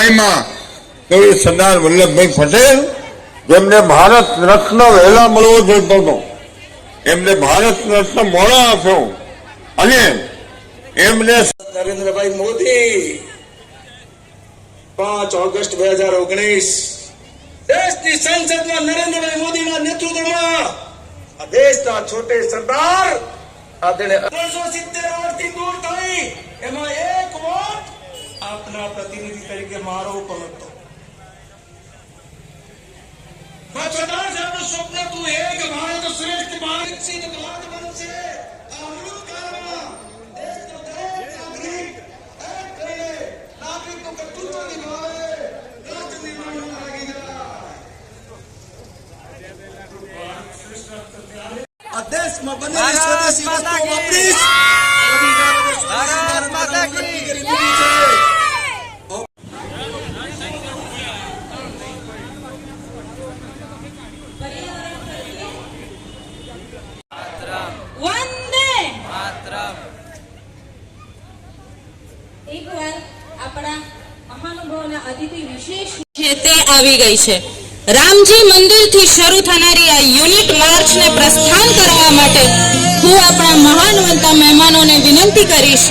સમયમાં કવિ સરદાર વલ્લભભાઈ પટેલ, જેમને ભારત રત્ન વહેલા મળવો જોઈતો હતો, એમને ભારત રત્ન મોડો આપ્યો અને એમને નરેન્દ્રભાઈ મોદી 5 ઓગસ્ટ 2019 દેશની સંસદમાં નરેન્દ્રભાઈ મોદીના નેતૃત્વમાં આ દેશના છોટે સરદાર આદરણીય 370 વર્ષથી દૂર થઈ એમાં એક વોટ આપના પ્રતિનિધિ તરીકે મારો પણ હતો. સરદાર સાહેબનું સ્વપ્ન તું એક ભારત શ્રેષ્ઠ ભારત વિકસિત ભારત બનશે. આ અમૃતકાળમાં દેશનો દરેક નાગરિક એક કરીને નાગરિકનું કર્તૃત્વ નિભાવે, રાષ્ટ્ર નિર્માણમાં લાગી જાય. આ દેશમાં બનેલી સ્વદેશી વસ્તુઓ વાપરીશ. ભારત માતા કી એકવાર આપણા મહાનુભાવોના અતિથિ વિશેષ છે તે આવી ગઈ છે. રામજી મંદિરથી શરૂ થનારી આ યુનિટ માર્ચને પ્રસ્થાન કરવા માટે હું આપણા મહાનવંતા મહેમાનોને વિનંતી કરીશ